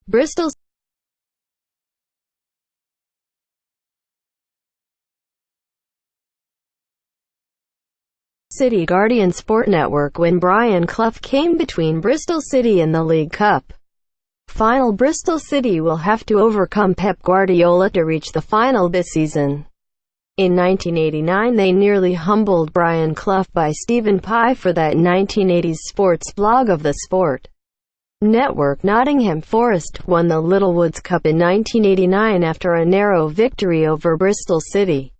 Bristol City Guardian Sport Network when Brian Clough came between Bristol City and the League Cup final. Bristol City will have to overcome Pep Guardiola to reach the final this season. In 1989 they nearly humbled Brian Clough by Stephen Pye for that 1980s sports blog of the Sport Network. Nottingham Forest won the Littlewoods Cup in 1989 after a narrow victory over Bristol City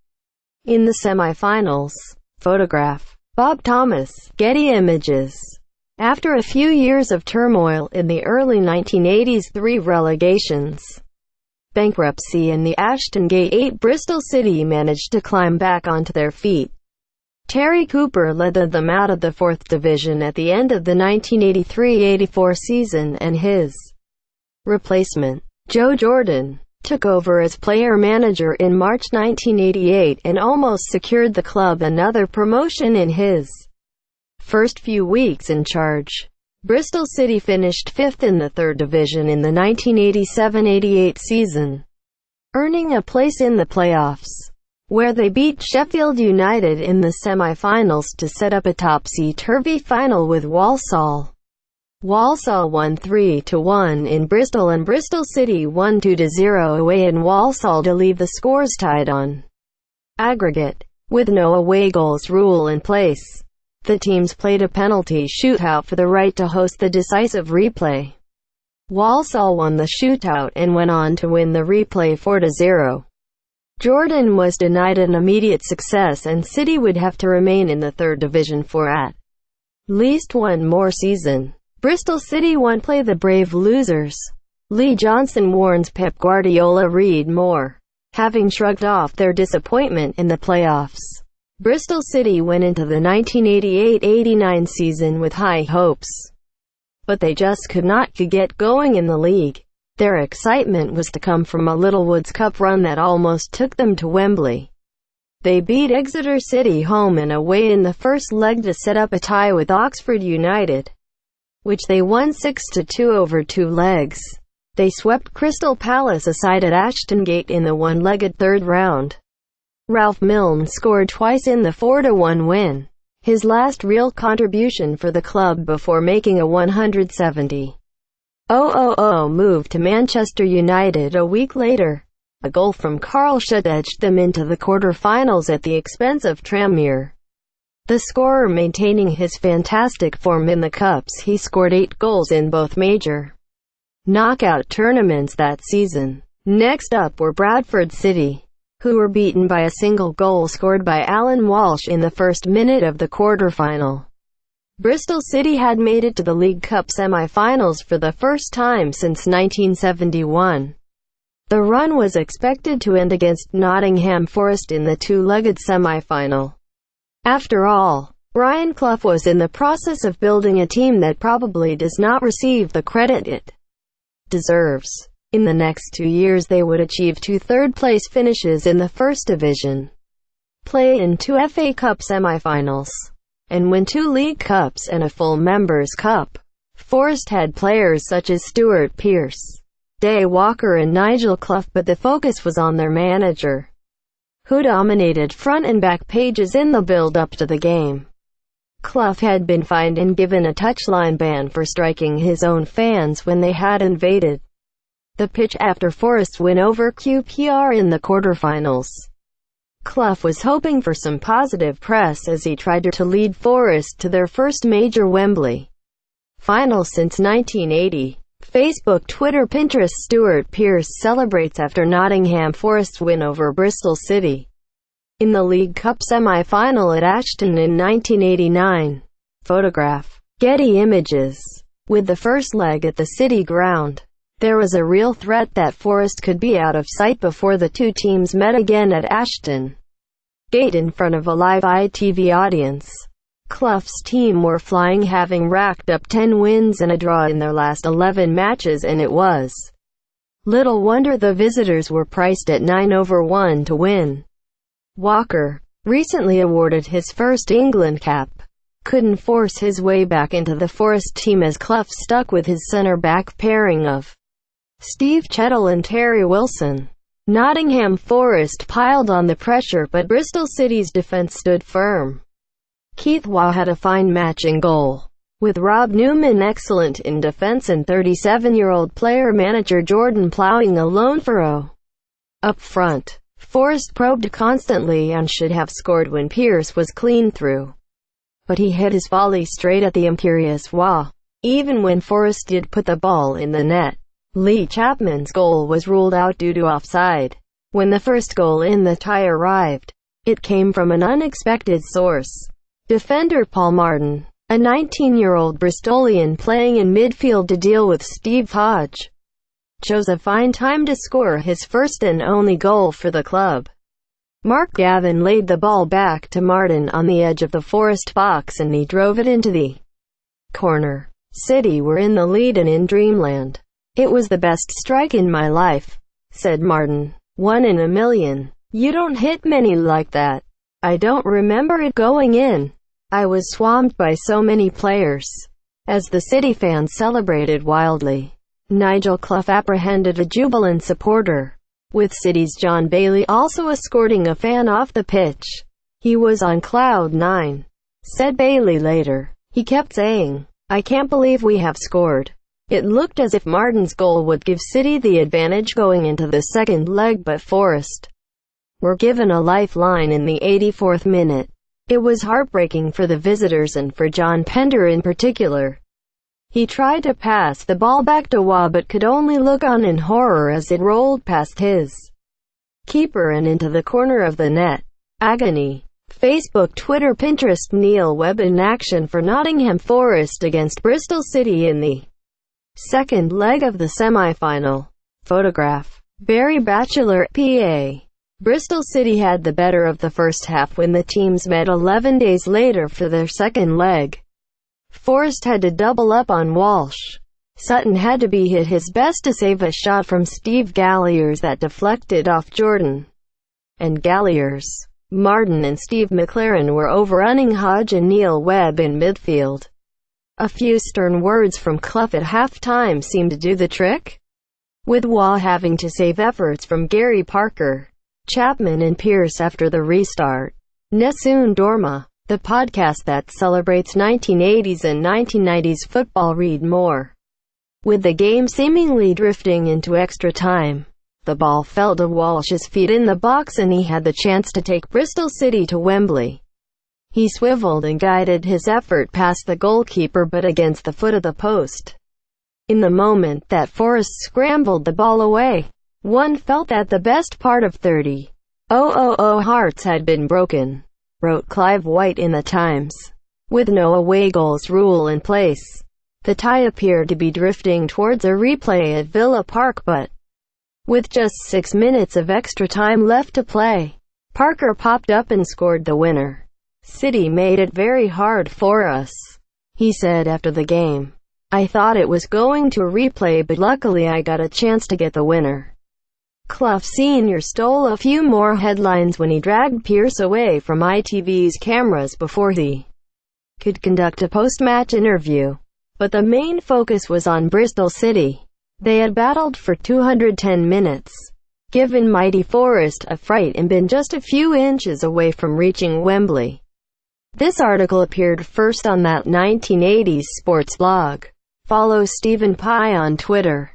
in the semi-finals. Photograph Bob Thomas, Getty Images. After a few years of turmoil in the early 1980s, 3 relegations, bankruptcy and the Ashton Gate 8, Bristol City managed to climb back onto their feet. Terry Cooper led them out of the 4th Division at the end of the 1983-84 season, and his replacement, Joe Jordan, took over as player-manager in March 1988 and almost secured the club another promotion in his first few weeks in charge. Bristol City finished 5th in the 3rd Division in the 1987-88 season, earning a place in the playoffs, where they beat Sheffield United in the semi-finals to set up a topsy-turvy final with Walsall. Walsall won 3-1 in Bristol and Bristol City won 2-0 away in Walsall to leave the scores tied on aggregate. With no away goals rule in place, the teams played a penalty shootout for the right to host the decisive replay. Walsall won the shootout and went on to win the replay 4-0. Jordan was denied an immediate success and City would have to remain in the 3rd Division for at least one more season. Bristol City won't play the brave losers. Lee Johnson warns Pep Guardiola. Read more. Having shrugged off their disappointment in the playoffs, Bristol City went into the 1988-89 season with high hopes, but they just could not get going in the league. Their excitement was to come from a Littlewoods Cup run that almost took them to Wembley. They beat Exeter City home and away in the first leg to set up a tie with Oxford United, which they won 6-2 over 2 legs. They swept Crystal Palace aside at Ashton Gate in the one-legged 3rd round. Ralph Milne scored twice in the 4-1 win, his last real contribution for the club before making a 170,000 move to Manchester United a week later. A goal from Carl Shutt edged them into the quarter-finals at the expense of Tranmere. The scorer maintaining his fantastic form in the Cups, he scored 8 goals in both major knockout tournaments that season. Next up were Bradford City, who were beaten by a single goal scored by Alan Walsh in the first minute of the quarter-final. Bristol City had made it to the League Cup semi-finals for the first time since 1971. The run was expected to end against Nottingham Forest in the 2-legged semi-final. After all, Brian Clough was in the process of building a team that probably does not receive the credit it deserves. In the next 2 years they would achieve 2 third-place finishes in the 1st Division, play in 2 FA Cup semi-finals, and win 2 League Cups and a full Members' Cup. Forest had players such as Stuart Pearce, Day Walker and Nigel Clough, but the focus was on their manager, who dominated front and back pages in the build-up to the game. Clough had been fined and given a touchline ban for striking his own fans when they had invaded the pitch after Forest's win over QPR in the quarterfinals. Clough was hoping for some positive press as he tried to lead Forest to their first major Wembley final since 1980. Facebook, Twitter, Pinterest. Stuart Pearce celebrates after Nottingham Forest's win over Bristol City in the League Cup semi-final at Ashton in 1989. Photograph Getty Images. With the first leg at the City ground, there was a real threat that Forest could be out of sight before the two teams met again at Ashton Gate in front of a live ITV audience. Clough's team were flying, having racked up 10 wins and a draw in their last 11 matches, and it was little wonder the visitors were priced at 9/1 to win. Walker, recently awarded his first England cap, couldn't force his way back into the Forest team as Clough stuck with his centre-back pairing of Steve Chettle and Terry Wilson. Nottingham Forest piled on the pressure, but Bristol City's defence stood firm. Keith Waugh had a fine match in goal, with Rob Newman excellent in defence and 37-year-old player-manager Jordan ploughing a lone furrow up front. Forest probed constantly and should have scored when Pearce was clean through, but he hit his volley straight at the imperious Waugh. Even when Forest did put the ball in the net, Lee Chapman's goal was ruled out due to offside. When the first goal in the tie arrived, it came from an unexpected source. Defender Paul Martin, a 19-year-old Bristolian playing in midfield to deal with Steve Hodge, chose a fine time to score his first and only goal for the club. Mark Gavin laid the ball back to Martin on the edge of the Forest box and he drove it into the corner. City were in the lead and in dreamland. "It was the best strike in my life," said Martin. "One in a million. You don't hit many like that. I don't remember it going in. I was swamped by so many players." As the City fans celebrated wildly, Nigel Clough apprehended a jubilant supporter, with City's John Bailey also escorting a fan off the pitch. "He was on cloud nine," said Bailey later. He kept saying, "I can't believe we have scored." It looked as if Martin's goal would give City the advantage going into the second leg, but Forest were given a lifeline in the 84th minute. It was heartbreaking for the visitors and for John Pender in particular. He tried to pass the ball back to Waugh but could only look on in horror as it rolled past his keeper and into the corner of the net. Agony. Facebook, Twitter, Pinterest. Neil Webb in action for Nottingham Forest against Bristol City in the second leg of the semi-final. Photograph. Barry Batchelor, PA. Bristol City had the better of the first half when the teams met 11 days later for their second leg. Forest had to double up on Walsh. Sutton had to be hit his best to save a shot from Steve Galliers that deflected off Jordan and Galliers. Martin and Steve McLaren were overrunning Hodge and Neil Webb in midfield. A few stern words from Clough at half-time seemed to do the trick, with Waugh having to save efforts from Gary Parker, Chapman and Pearce after the restart. Nessun Dorma, the podcast that celebrates 1980s and 1990s football. Read more. With the game seemingly drifting into extra time, the ball fell to Walsh's feet in the box and he had the chance to take Bristol City to Wembley. He swiveled and guided his effort past the goalkeeper but against the foot of the post. In the moment that Forest scrambled the ball away, one felt that the best part of 30,000 hearts had been broken, wrote Clive White in the Times. With no away goals rule in place, the tie appeared to be drifting towards a replay at Villa Park, but with just 6 minutes of extra time left to play, Parker popped up and scored the winner. "City made it very hard for us," he said after the game. "I thought it was going to a replay but luckily I got a chance to get the winner." Clough Sr. stole a few more headlines when he dragged Pearce away from ITV's cameras before he could conduct a post-match interview. But the main focus was on Bristol City. They had battled for 210 minutes, given mighty Forest a fright and been just a few inches away from reaching Wembley. This article appeared first on that 1980s sports blog. Follow Stephen Pye on Twitter.